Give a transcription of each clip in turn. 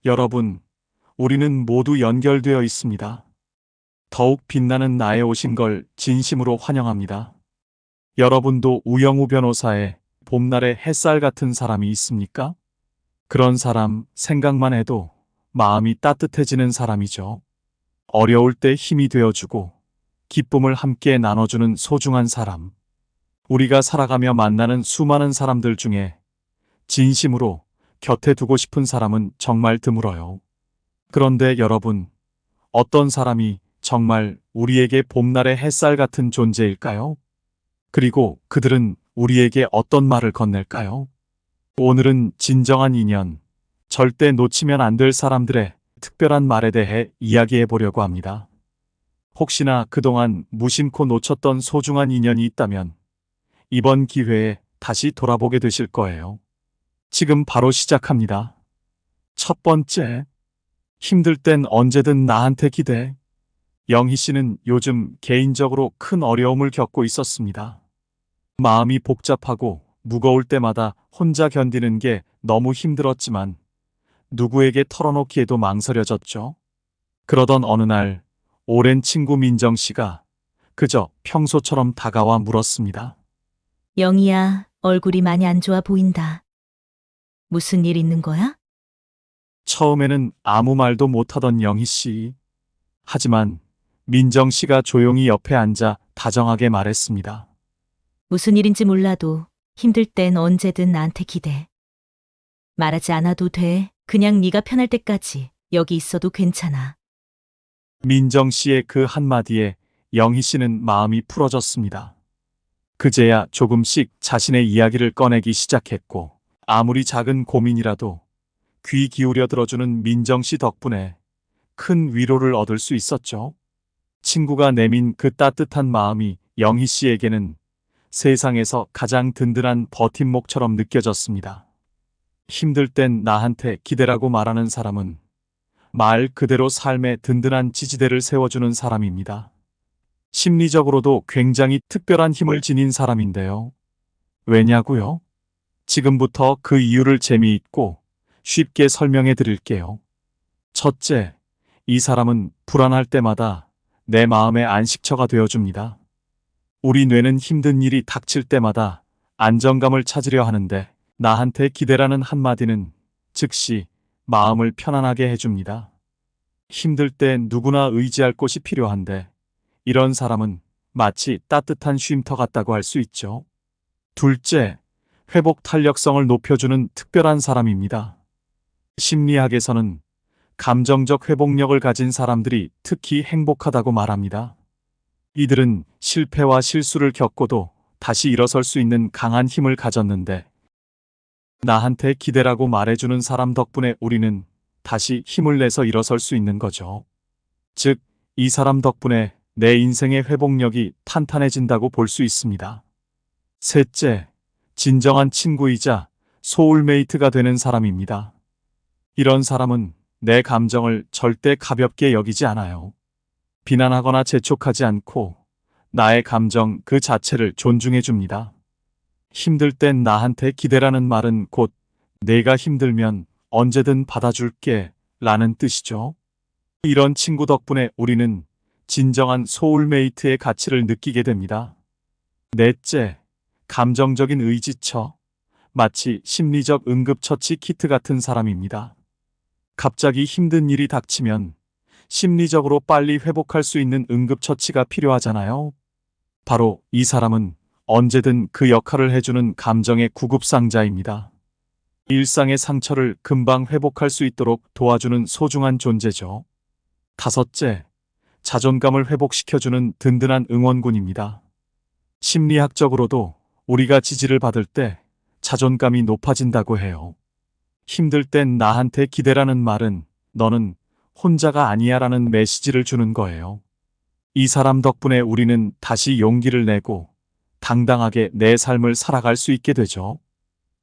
여러분, 우리는 모두 연결되어 있습니다. 더욱 빛나는 나에 오신 걸 진심으로 환영합니다. 여러분도 우영우 변호사의 봄날의 햇살 같은 사람이 있습니까? 그런 사람 생각만 해도 마음이 따뜻해지는 사람이죠. 어려울 때 힘이 되어주고 기쁨을 함께 나눠주는 소중한 사람. 우리가 살아가며 만나는 수많은 사람들 중에 진심으로 곁에 두고 싶은 사람은 정말 드물어요. 그런데 여러분, 어떤 사람이 정말 우리에게 봄날의 햇살 같은 존재일까요? 그리고 그들은 우리에게 어떤 말을 건넬까요? 오늘은 진정한 인연, 절대 놓치면 안 될 사람들의 특별한 말에 대해 이야기해 보려고 합니다. 혹시나 그동안 무심코 놓쳤던 소중한 인연이 있다면 이번 기회에 다시 돌아보게 되실 거예요. 지금 바로 시작합니다. 첫 번째, 힘들 땐 언제든 나한테 기대. 영희 씨는 요즘 개인적으로 큰 어려움을 겪고 있었습니다. 마음이 복잡하고 무거울 때마다 혼자 견디는 게 너무 힘들었지만 누구에게 털어놓기에도 망설여졌죠. 그러던 어느 날 오랜 친구 민정 씨가 그저 평소처럼 다가와 물었습니다. 영희야, 얼굴이 많이 안 좋아 보인다. 무슨 일 있는 거야? 처음에는 아무 말도 못하던 영희 씨. 하지만 민정 씨가 조용히 옆에 앉아 다정하게 말했습니다. 무슨 일인지 몰라도 힘들 땐 언제든 나한테 기대. 말하지 않아도 돼. 그냥 네가 편할 때까지 여기 있어도 괜찮아. 민정 씨의 그 한마디에 영희 씨는 마음이 풀어졌습니다. 그제야 조금씩 자신의 이야기를 꺼내기 시작했고, 아무리 작은 고민이라도 귀 기울여 들어주는 민정 씨 덕분에 큰 위로를 얻을 수 있었죠. 친구가 내민 그 따뜻한 마음이 영희 씨에게는 세상에서 가장 든든한 버팀목처럼 느껴졌습니다. 힘들 땐 나한테 기대라고 말하는 사람은 말 그대로 삶의 든든한 지지대를 세워주는 사람입니다. 심리적으로도 굉장히 특별한 힘을 지닌 사람인데요. 왜냐고요? 지금부터 그 이유를 재미있고 쉽게 설명해 드릴게요. 첫째, 이 사람은 불안할 때마다 내 마음의 안식처가 되어줍니다. 우리 뇌는 힘든 일이 닥칠 때마다 안정감을 찾으려 하는데 나한테 기대라는 한마디는 즉시 마음을 편안하게 해줍니다. 힘들 때 누구나 의지할 곳이 필요한데 이런 사람은 마치 따뜻한 쉼터 같다고 할 수 있죠. 둘째, 회복 탄력성을 높여주는 특별한 사람입니다. 심리학에서는 감정적 회복력을 가진 사람들이 특히 행복하다고 말합니다. 이들은 실패와 실수를 겪고도 다시 일어설 수 있는 강한 힘을 가졌는데 나한테 기대라고 말해주는 사람 덕분에 우리는 다시 힘을 내서 일어설 수 있는 거죠. 즉, 이 사람 덕분에 내 인생의 회복력이 탄탄해진다고 볼 수 있습니다. 셋째, 진정한 친구이자 소울메이트가 되는 사람입니다. 이런 사람은 내 감정을 절대 가볍게 여기지 않아요. 비난하거나 재촉하지 않고 나의 감정 그 자체를 존중해 줍니다. 힘들 땐 나한테 기대라는 말은 곧 내가 힘들면 언제든 받아줄게 라는 뜻이죠. 이런 친구 덕분에 우리는 진정한 소울메이트의 가치를 느끼게 됩니다. 넷째, 감정적인 의지처, 마치 심리적 응급처치 키트 같은 사람입니다. 갑자기 힘든 일이 닥치면 심리적으로 빨리 회복할 수 있는 응급처치가 필요하잖아요. 바로 이 사람은 언제든 그 역할을 해주는 감정의 구급상자입니다. 일상의 상처를 금방 회복할 수 있도록 도와주는 소중한 존재죠. 다섯째, 자존감을 회복시켜주는 든든한 응원군입니다. 심리학적으로도 우리가 지지를 받을 때 자존감이 높아진다고 해요. 힘들 땐 나한테 기대라는 말은 너는 혼자가 아니야 라는 메시지를 주는 거예요. 이 사람 덕분에 우리는 다시 용기를 내고 당당하게 내 삶을 살아갈 수 있게 되죠.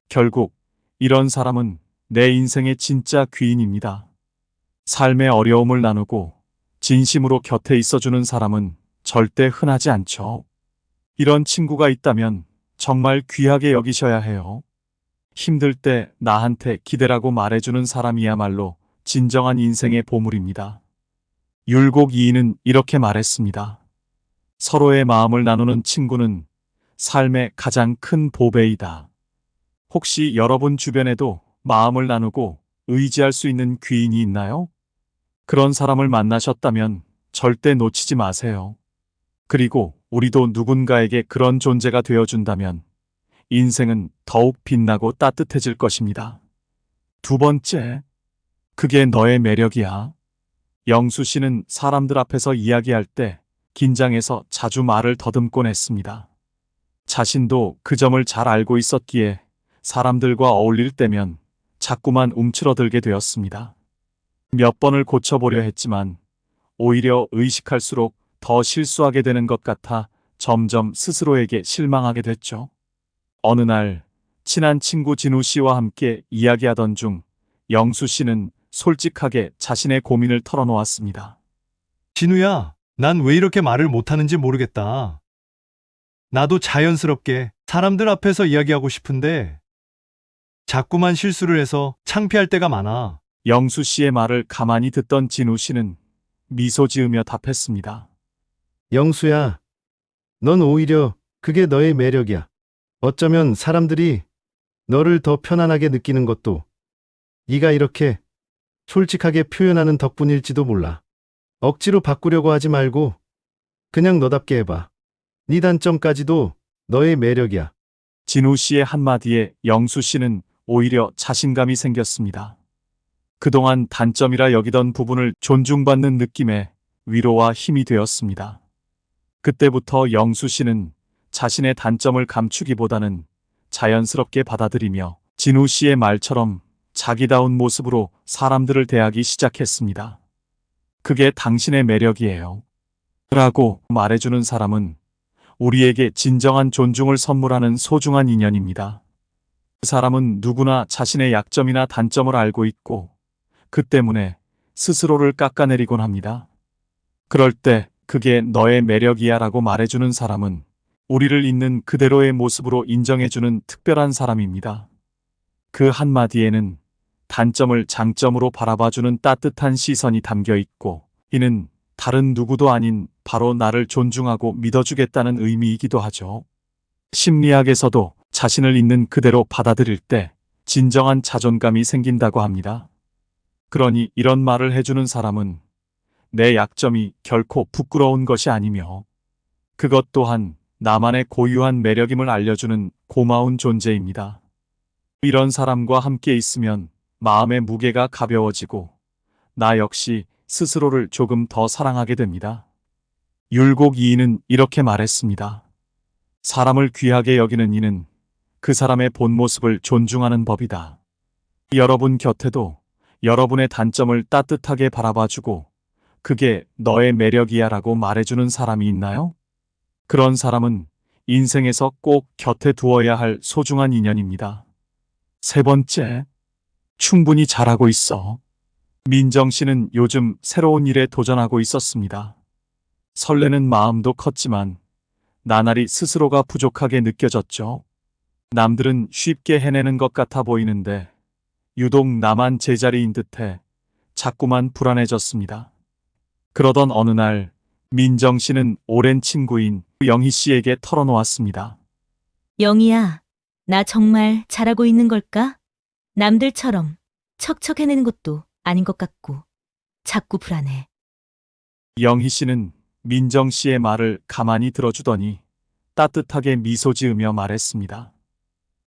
결국 이런 사람은 내 인생의 진짜 귀인입니다. 삶의 어려움을 나누고 진심으로 곁에 있어주는 사람은 절대 흔하지 않죠. 이런 친구가 있다면 정말 귀하게 여기셔야 해요. 힘들 때 나한테 기대라고 말해주는 사람이야말로 진정한 인생의 보물입니다. 율곡 이인은 이렇게 말했습니다. 서로의 마음을 나누는 친구는 삶의 가장 큰 보배이다. 혹시 여러분 주변에도 마음을 나누고 의지할 수 있는 귀인이 있나요? 그런 사람을 만나셨다면 절대 놓치지 마세요. 그리고 우리도 누군가에게 그런 존재가 되어준다면 인생은 더욱 빛나고 따뜻해질 것입니다. 두 번째, 그게 너의 매력이야. 영수 씨는 사람들 앞에서 이야기할 때 긴장해서 자주 말을 더듬곤 했습니다. 자신도 그 점을 잘 알고 있었기에 사람들과 어울릴 때면 자꾸만 움츠러들게 되었습니다. 몇 번을 고쳐보려 했지만 오히려 의식할수록 더 실수하게 되는 것 같아 점점 스스로에게 실망하게 됐죠. 어느 날 친한 친구 진우 씨와 함께 이야기하던 중 영수 씨는 솔직하게 자신의 고민을 털어놓았습니다. 진우야, 난 왜 이렇게 말을 못하는지 모르겠다. 나도 자연스럽게 사람들 앞에서 이야기하고 싶은데 자꾸만 실수를 해서 창피할 때가 많아. 영수 씨의 말을 가만히 듣던 진우 씨는 미소 지으며 답했습니다. 영수야, 넌 오히려 그게 너의 매력이야. 어쩌면 사람들이 너를 더 편안하게 느끼는 것도 네가 이렇게 솔직하게 표현하는 덕분일지도 몰라. 억지로 바꾸려고 하지 말고 그냥 너답게 해봐. 네 단점까지도 너의 매력이야. 진우 씨의 한마디에 영수 씨는 오히려 자신감이 생겼습니다. 그동안 단점이라 여기던 부분을 존중받는 느낌에 위로와 힘이 되었습니다. 그때부터 영수 씨는 자신의 단점을 감추기보다는 자연스럽게 받아들이며 진우 씨의 말처럼 자기다운 모습으로 사람들을 대하기 시작했습니다. 그게 당신의 매력이에요. 라고 말해주는 사람은 우리에게 진정한 존중을 선물하는 소중한 인연입니다. 그 사람은 누구나 자신의 약점이나 단점을 알고 있고 그 때문에 스스로를 깎아내리곤 합니다. 그럴 때 그게 너의 매력이야 라고 말해주는 사람은 우리를 있는 그대로의 모습으로 인정해주는 특별한 사람입니다. 그 한마디에는 단점을 장점으로 바라봐주는 따뜻한 시선이 담겨 있고 이는 다른 누구도 아닌 바로 나를 존중하고 믿어주겠다는 의미이기도 하죠. 심리학에서도 자신을 있는 그대로 받아들일 때 진정한 자존감이 생긴다고 합니다. 그러니 이런 말을 해주는 사람은 내 약점이 결코 부끄러운 것이 아니며 그것 또한 나만의 고유한 매력임을 알려주는 고마운 존재입니다. 이런 사람과 함께 있으면 마음의 무게가 가벼워지고 나 역시 스스로를 조금 더 사랑하게 됩니다. 율곡 이인은 이렇게 말했습니다. 사람을 귀하게 여기는 이는 그 사람의 본 모습을 존중하는 법이다. 여러분 곁에도 여러분의 단점을 따뜻하게 바라봐주고 그게 너의 매력이야 라고 말해주는 사람이 있나요? 그런 사람은 인생에서 꼭 곁에 두어야 할 소중한 인연입니다. 세 번째, 충분히 잘하고 있어. 민정 씨는 요즘 새로운 일에 도전하고 있었습니다. 설레는 마음도 컸지만 나날이 스스로가 부족하게 느껴졌죠. 남들은 쉽게 해내는 것 같아 보이는데 유독 나만 제자리인 듯해 자꾸만 불안해졌습니다. 그러던 어느 날 민정 씨는 오랜 친구인 영희 씨에게 털어놓았습니다. 영희야, 나 정말 잘하고 있는 걸까? 남들처럼 척척 해내는 것도 아닌 것 같고 자꾸 불안해. 영희 씨는 민정 씨의 말을 가만히 들어주더니 따뜻하게 미소 지으며 말했습니다.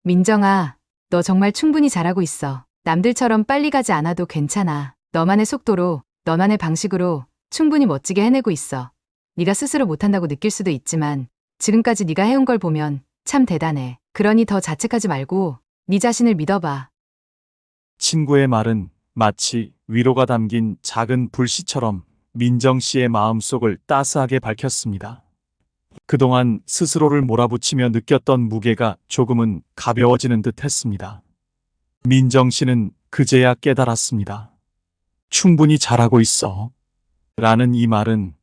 민정아, 너 정말 충분히 잘하고 있어. 남들처럼 빨리 가지 않아도 괜찮아. 너만의 속도로, 너만의 방식으로 충분히 멋지게 해내고 있어. 네가 스스로 못한다고 느낄 수도 있지만 지금까지 네가 해온 걸 보면 참 대단해. 그러니 더 자책하지 말고 네 자신을 믿어봐. 친구의 말은 마치 위로가 담긴 작은 불씨처럼 민정 씨의 마음속을 따스하게 밝혔습니다. 그동안 스스로를 몰아붙이며 느꼈던 무게가 조금은 가벼워지는 듯 했습니다. 민정 씨는 그제야 깨달았습니다. 충분히 잘하고 있어. 라는 이 말은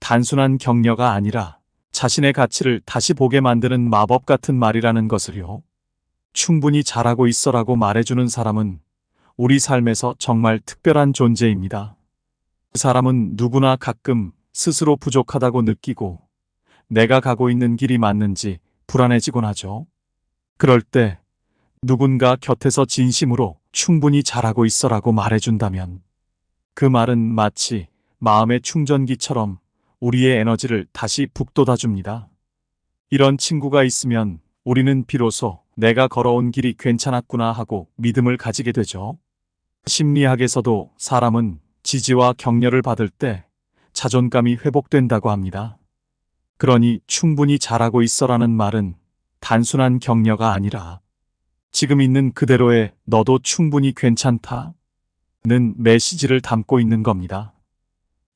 단순한 격려가 아니라 자신의 가치를 다시 보게 만드는 마법 같은 말이라는 것을요. 충분히 잘하고 있어라고 말해주는 사람은 우리 삶에서 정말 특별한 존재입니다. 그 사람은 누구나 가끔 스스로 부족하다고 느끼고 내가 가고 있는 길이 맞는지 불안해지곤 하죠. 그럴 때 누군가 곁에서 진심으로 충분히 잘하고 있어라고 말해준다면 그 말은 마치 마음의 충전기처럼 우리의 에너지를 다시 북돋아줍니다. 이런 친구가 있으면 우리는 비로소 내가 걸어온 길이 괜찮았구나 하고 믿음을 가지게 되죠. 심리학에서도 사람은 지지와 격려를 받을 때 자존감이 회복된다고 합니다. 그러니 충분히 잘하고 있어라는 말은 단순한 격려가 아니라 지금 있는 그대로의 너도 충분히 괜찮다는 메시지를 담고 있는 겁니다.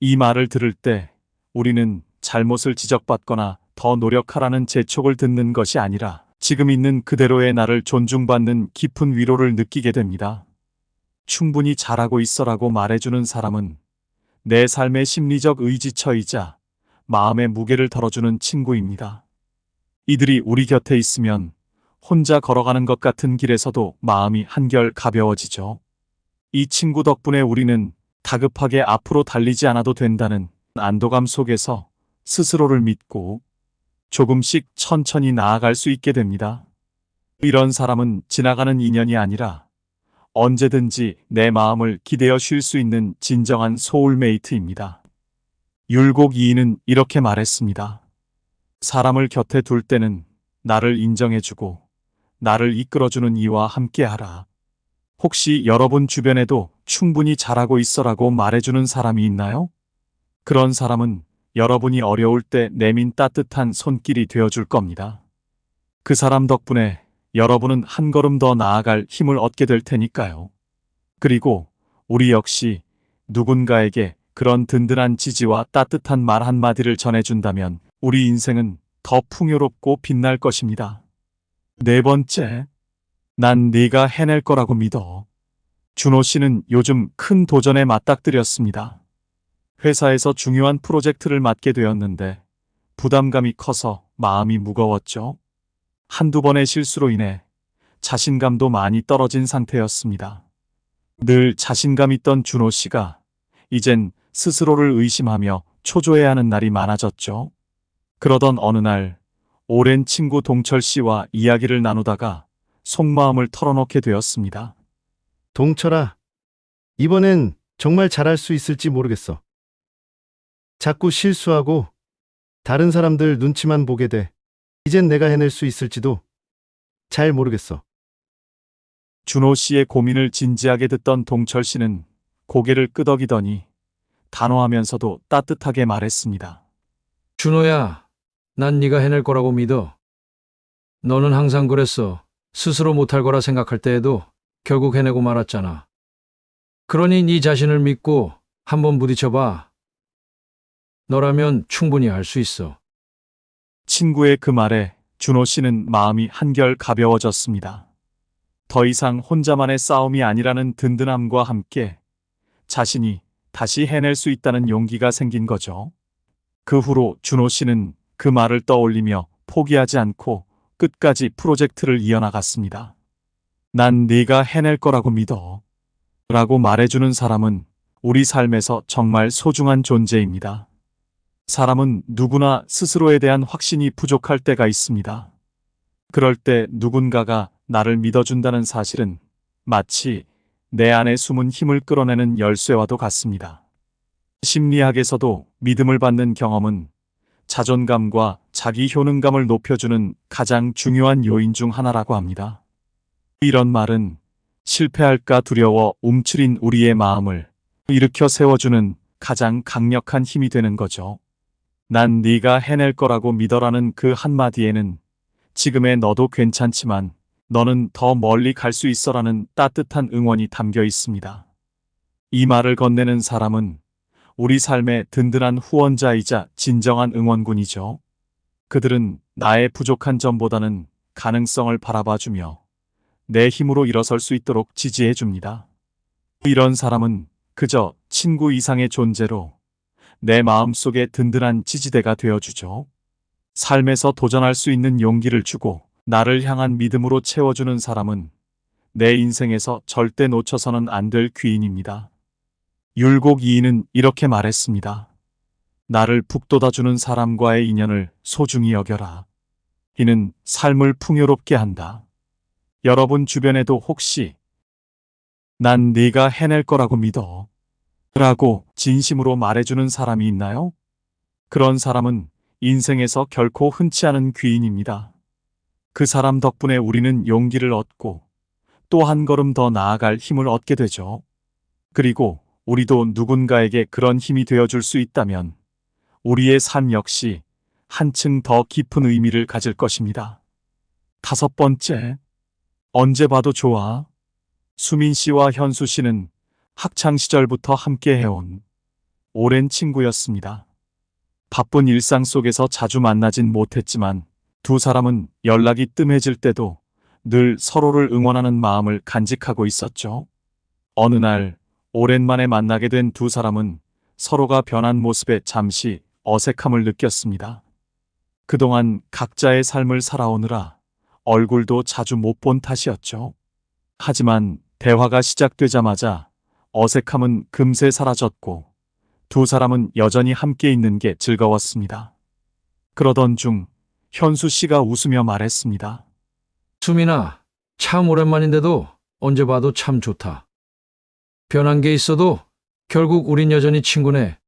이 말을 들을 때 우리는 잘못을 지적받거나 더 노력하라는 재촉을 듣는 것이 아니라 지금 있는 그대로의 나를 존중받는 깊은 위로를 느끼게 됩니다. 충분히 잘하고 있어라고 말해주는 사람은 내 삶의 심리적 의지처이자 마음의 무게를 덜어주는 친구입니다. 이들이 우리 곁에 있으면 혼자 걸어가는 것 같은 길에서도 마음이 한결 가벼워지죠. 이 친구 덕분에 우리는 다급하게 앞으로 달리지 않아도 된다는 안도감 속에서 스스로를 믿고 조금씩 천천히 나아갈 수 있게 됩니다. 이런 사람은 지나가는 인연이 아니라 언제든지 내 마음을 기대어 쉴 수 있는 진정한 소울메이트입니다. 율곡 이인은 이렇게 말했습니다. 사람을 곁에 둘 때는 나를 인정해주고 나를 이끌어주는 이와 함께하라. 혹시 여러분 주변에도 충분히 잘하고 있어라고 말해주는 사람이 있나요? 그런 사람은 여러분이 어려울 때 내민 따뜻한 손길이 되어줄 겁니다. 그 사람 덕분에 여러분은 한 걸음 더 나아갈 힘을 얻게 될 테니까요. 그리고 우리 역시 누군가에게 그런 든든한 지지와 따뜻한 말 한마디를 전해준다면 우리 인생은 더 풍요롭고 빛날 것입니다. 네 번째, 난 네가 해낼 거라고 믿어. 준호 씨는 요즘 큰 도전에 맞닥뜨렸습니다. 회사에서 중요한 프로젝트를 맡게 되었는데 부담감이 커서 마음이 무거웠죠. 한두 번의 실수로 인해 자신감도 많이 떨어진 상태였습니다. 늘 자신감 있던 준호 씨가 이젠 스스로를 의심하며 초조해야 하는 날이 많아졌죠. 그러던 어느 날 오랜 친구 동철 씨와 이야기를 나누다가 속마음을 털어놓게 되었습니다. 동철아, 이번엔 정말 잘할 수 있을지 모르겠어. 자꾸 실수하고 다른 사람들 눈치만 보게 돼. 이젠 내가 해낼 수 있을지도 잘 모르겠어. 준호 씨의 고민을 진지하게 듣던 동철 씨는 고개를 끄덕이더니 단호하면서도 따뜻하게 말했습니다. 준호야, 난 네가 해낼 거라고 믿어. 너는 항상 그랬어. 스스로 못할 거라 생각할 때에도 결국 해내고 말았잖아. 그러니 네 자신을 믿고 한번 부딪혀봐. 너라면 충분히 할 수 있어. 친구의 그 말에 준호 씨는 마음이 한결 가벼워졌습니다. 더 이상 혼자만의 싸움이 아니라는 든든함과 함께 자신이 다시 해낼 수 있다는 용기가 생긴 거죠. 그 후로 준호 씨는 그 말을 떠올리며 포기하지 않고 끝까지 프로젝트를 이어나갔습니다. 난 네가 해낼 거라고 믿어. 라고 말해주는 사람은 우리 삶에서 정말 소중한 존재입니다. 사람은 누구나 스스로에 대한 확신이 부족할 때가 있습니다. 그럴 때 누군가가 나를 믿어준다는 사실은 마치 내 안에 숨은 힘을 끌어내는 열쇠와도 같습니다. 심리학에서도 믿음을 받는 경험은 자존감과 자기 효능감을 높여주는 가장 중요한 요인 중 하나라고 합니다. 이런 말은 실패할까 두려워 움츠린 우리의 마음을 일으켜 세워주는 가장 강력한 힘이 되는 거죠. 난 네가 해낼 거라고 믿어라는 그 한마디에는 지금의 너도 괜찮지만 너는 더 멀리 갈 수 있어라는 따뜻한 응원이 담겨 있습니다. 이 말을 건네는 사람은 우리 삶의 든든한 후원자이자 진정한 응원군이죠. 그들은 나의 부족한 점보다는 가능성을 바라봐주며 내 힘으로 일어설 수 있도록 지지해 줍니다. 이런 사람은 그저 친구 이상의 존재로 내 마음속에 든든한 지지대가 되어주죠. 삶에서 도전할 수 있는 용기를 주고 나를 향한 믿음으로 채워주는 사람은 내 인생에서 절대 놓쳐서는 안 될 귀인입니다. 율곡 이인은 이렇게 말했습니다. 나를 북돋아주는 사람과의 인연을 소중히 여겨라. 이는 삶을 풍요롭게 한다. 여러분 주변에도 혹시 난 네가 해낼 거라고 믿어 라고 진심으로 말해주는 사람이 있나요? 그런 사람은 인생에서 결코 흔치 않은 귀인입니다. 그 사람 덕분에 우리는 용기를 얻고 또 한 걸음 더 나아갈 힘을 얻게 되죠. 그리고 우리도 누군가에게 그런 힘이 되어줄 수 있다면 우리의 삶 역시 한층 더 깊은 의미를 가질 것입니다. 5번째, 언제 봐도 좋아. 수민 씨와 현수 씨는 학창 시절부터 함께 해온 오랜 친구였습니다. 바쁜 일상 속에서 자주 만나진 못했지만 두 사람은 연락이 뜸해질 때도 늘 서로를 응원하는 마음을 간직하고 있었죠. 어느 날 오랜만에 만나게 된 두 사람은 서로가 변한 모습에 잠시 어색함을 느꼈습니다. 그동안 각자의 삶을 살아오느라 얼굴도 자주 못 본 탓이었죠. 하지만 대화가 시작되자마자 어색함은 금세 사라졌고 두 사람은 여전히 함께 있는 게 즐거웠습니다. 그러던 중 현수 씨가 웃으며 말했습니다. 수민아, 참 오랜만인데도 언제 봐도 참 좋다. 변한 게 있어도 결국 우린 여전히 친구네.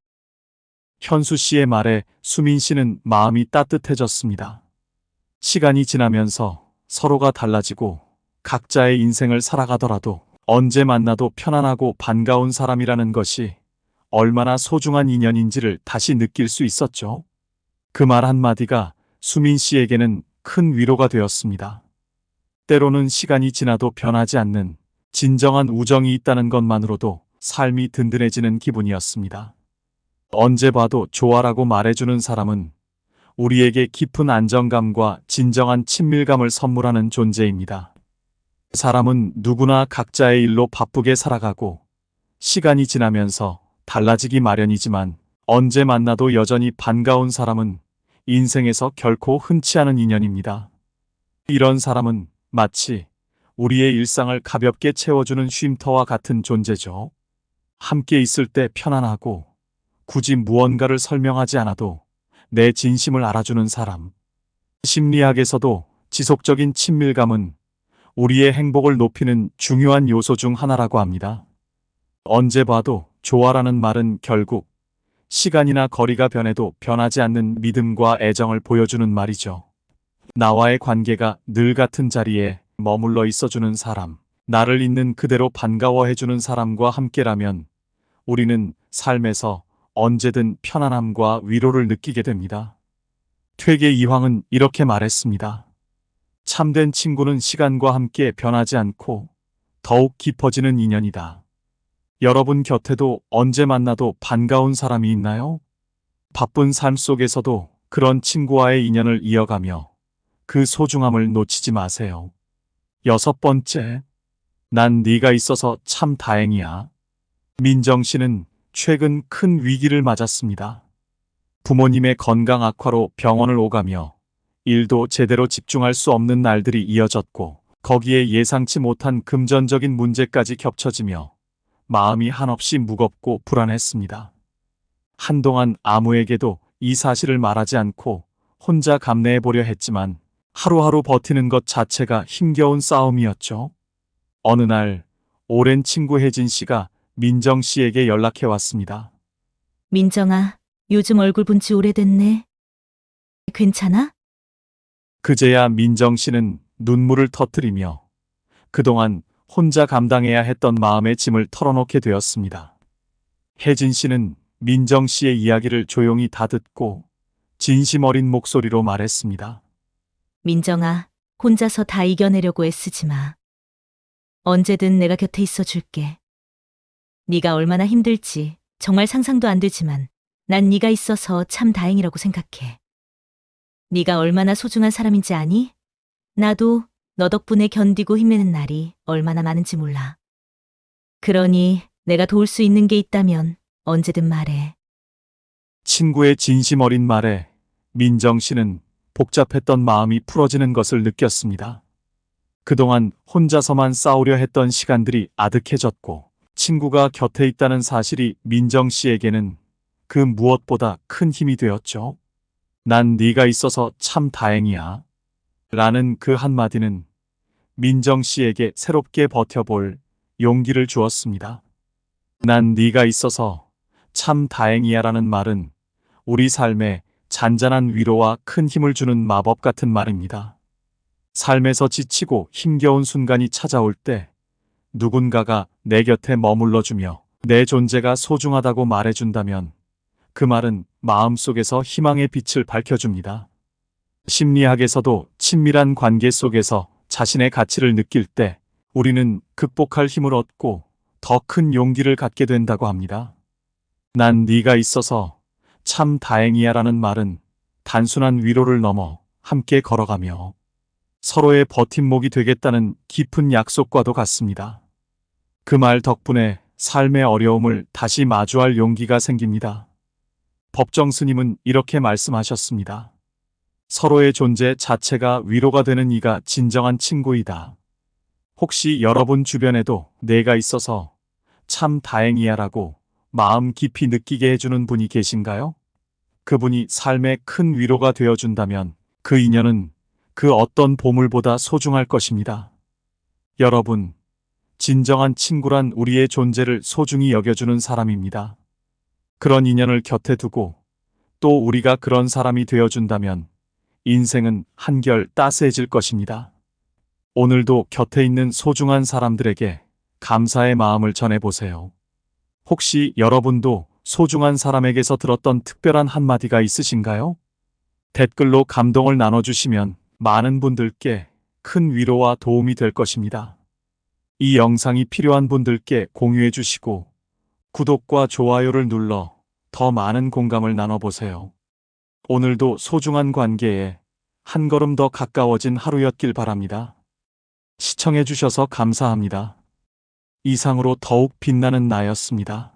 현수 씨의 말에 수민 씨는 마음이 따뜻해졌습니다. 시간이 지나면서 서로가 달라지고 각자의 인생을 살아가더라도 언제 만나도 편안하고 반가운 사람이라는 것이 얼마나 소중한 인연인지를 다시 느낄 수 있었죠. 그 말 한마디가 수민 씨에게는 큰 위로가 되었습니다. 때로는 시간이 지나도 변하지 않는 진정한 우정이 있다는 것만으로도 삶이 든든해지는 기분이었습니다. 언제 봐도 좋아라고 말해주는 사람은 우리에게 깊은 안정감과 진정한 친밀감을 선물하는 존재입니다. 사람은 누구나 각자의 일로 바쁘게 살아가고 시간이 지나면서 달라지기 마련이지만 언제 만나도 여전히 반가운 사람은 인생에서 결코 흔치 않은 인연입니다. 이런 사람은 마치 우리의 일상을 가볍게 채워주는 쉼터와 같은 존재죠. 함께 있을 때 편안하고 굳이 무언가를 설명하지 않아도 내 진심을 알아주는 사람. 심리학에서도 지속적인 친밀감은 우리의 행복을 높이는 중요한 요소 중 하나라고 합니다. 언제 봐도 좋아라는 말은 결국 시간이나 거리가 변해도 변하지 않는 믿음과 애정을 보여주는 말이죠. 나와의 관계가 늘 같은 자리에 머물러 있어주는 사람, 나를 있는 그대로 반가워해주는 사람과 함께라면 우리는 삶에서 언제든 편안함과 위로를 느끼게 됩니다. 퇴계 이황은 이렇게 말했습니다. 참된 친구는 시간과 함께 변하지 않고 더욱 깊어지는 인연이다. 여러분 곁에도 언제 만나도 반가운 사람이 있나요? 바쁜 삶 속에서도 그런 친구와의 인연을 이어가며 그 소중함을 놓치지 마세요. 6번째, 난 네가 있어서 참 다행이야. 민정 씨는 최근 큰 위기를 맞았습니다. 부모님의 건강 악화로 병원을 오가며 일도 제대로 집중할 수 없는 날들이 이어졌고 거기에 예상치 못한 금전적인 문제까지 겹쳐지며 마음이 한없이 무겁고 불안했습니다. 한동안 아무에게도 이 사실을 말하지 않고 혼자 감내해 보려 했지만 하루하루 버티는 것 자체가 힘겨운 싸움이었죠. 어느 날 오랜 친구 혜진 씨가 민정 씨에게 연락해 왔습니다. 민정아, 요즘 얼굴 본 지 오래됐네. 괜찮아? 그제야 민정 씨는 눈물을 터뜨리며 그동안 혼자 감당해야 했던 마음의 짐을 털어놓게 되었습니다. 혜진 씨는 민정 씨의 이야기를 조용히 다 듣고 진심 어린 목소리로 말했습니다. 민정아, 혼자서 다 이겨내려고 애쓰지 마. 언제든 내가 곁에 있어 줄게. 네가 얼마나 힘들지 정말 상상도 안 되지만 난 네가 있어서 참 다행이라고 생각해. 네가 얼마나 소중한 사람인지 아니? 나도 너 덕분에 견디고 힘내는 날이 얼마나 많은지 몰라. 그러니 내가 도울 수 있는 게 있다면 언제든 말해. 친구의 진심 어린 말에 민정 씨는 복잡했던 마음이 풀어지는 것을 느꼈습니다. 그동안 혼자서만 싸우려 했던 시간들이 아득해졌고 친구가 곁에 있다는 사실이 민정 씨에게는 그 무엇보다 큰 힘이 되었죠. 난 네가 있어서 참 다행이야. 라는 그 한마디는 민정 씨에게 새롭게 버텨볼 용기를 주었습니다. 난 네가 있어서 참 다행이야 라는 말은 우리 삶에 잔잔한 위로와 큰 힘을 주는 마법 같은 말입니다. 삶에서 지치고 힘겨운 순간이 찾아올 때 누군가가 내 곁에 머물러주며 내 존재가 소중하다고 말해준다면 그 말은 마음속에서 희망의 빛을 밝혀줍니다. 심리학에서도 친밀한 관계 속에서 자신의 가치를 느낄 때 우리는 극복할 힘을 얻고 더 큰 용기를 갖게 된다고 합니다. 난 네가 있어서 참 다행이야 라는 말은 단순한 위로를 넘어 함께 걸어가며 서로의 버팀목이 되겠다는 깊은 약속과도 같습니다. 그 말 덕분에 삶의 어려움을 다시 마주할 용기가 생깁니다. 법정 스님은 이렇게 말씀하셨습니다. 서로의 존재 자체가 위로가 되는 이가 진정한 친구이다. 혹시 여러분 주변에도 내가 있어서 참 다행이야 라고 마음 깊이 느끼게 해주는 분이 계신가요? 그분이 삶에 큰 위로가 되어준다면 그 인연은 그 어떤 보물보다 소중할 것입니다. 여러분, 진정한 친구란 우리의 존재를 소중히 여겨주는 사람입니다. 그런 인연을 곁에 두고 또 우리가 그런 사람이 되어준다면 인생은 한결 따스해질 것입니다. 오늘도 곁에 있는 소중한 사람들에게 감사의 마음을 전해보세요. 혹시 여러분도 소중한 사람에게서 들었던 특별한 한마디가 있으신가요? 댓글로 감동을 나눠주시면 많은 분들께 큰 위로와 도움이 될 것입니다. 이 영상이 필요한 분들께 공유해 주시고 구독과 좋아요를 눌러 더 많은 공감을 나눠보세요. 오늘도 소중한 관계에 한 걸음 더 가까워진 하루였길 바랍니다. 시청해 주셔서 감사합니다. 이상으로 더욱 빛나는 나였습니다.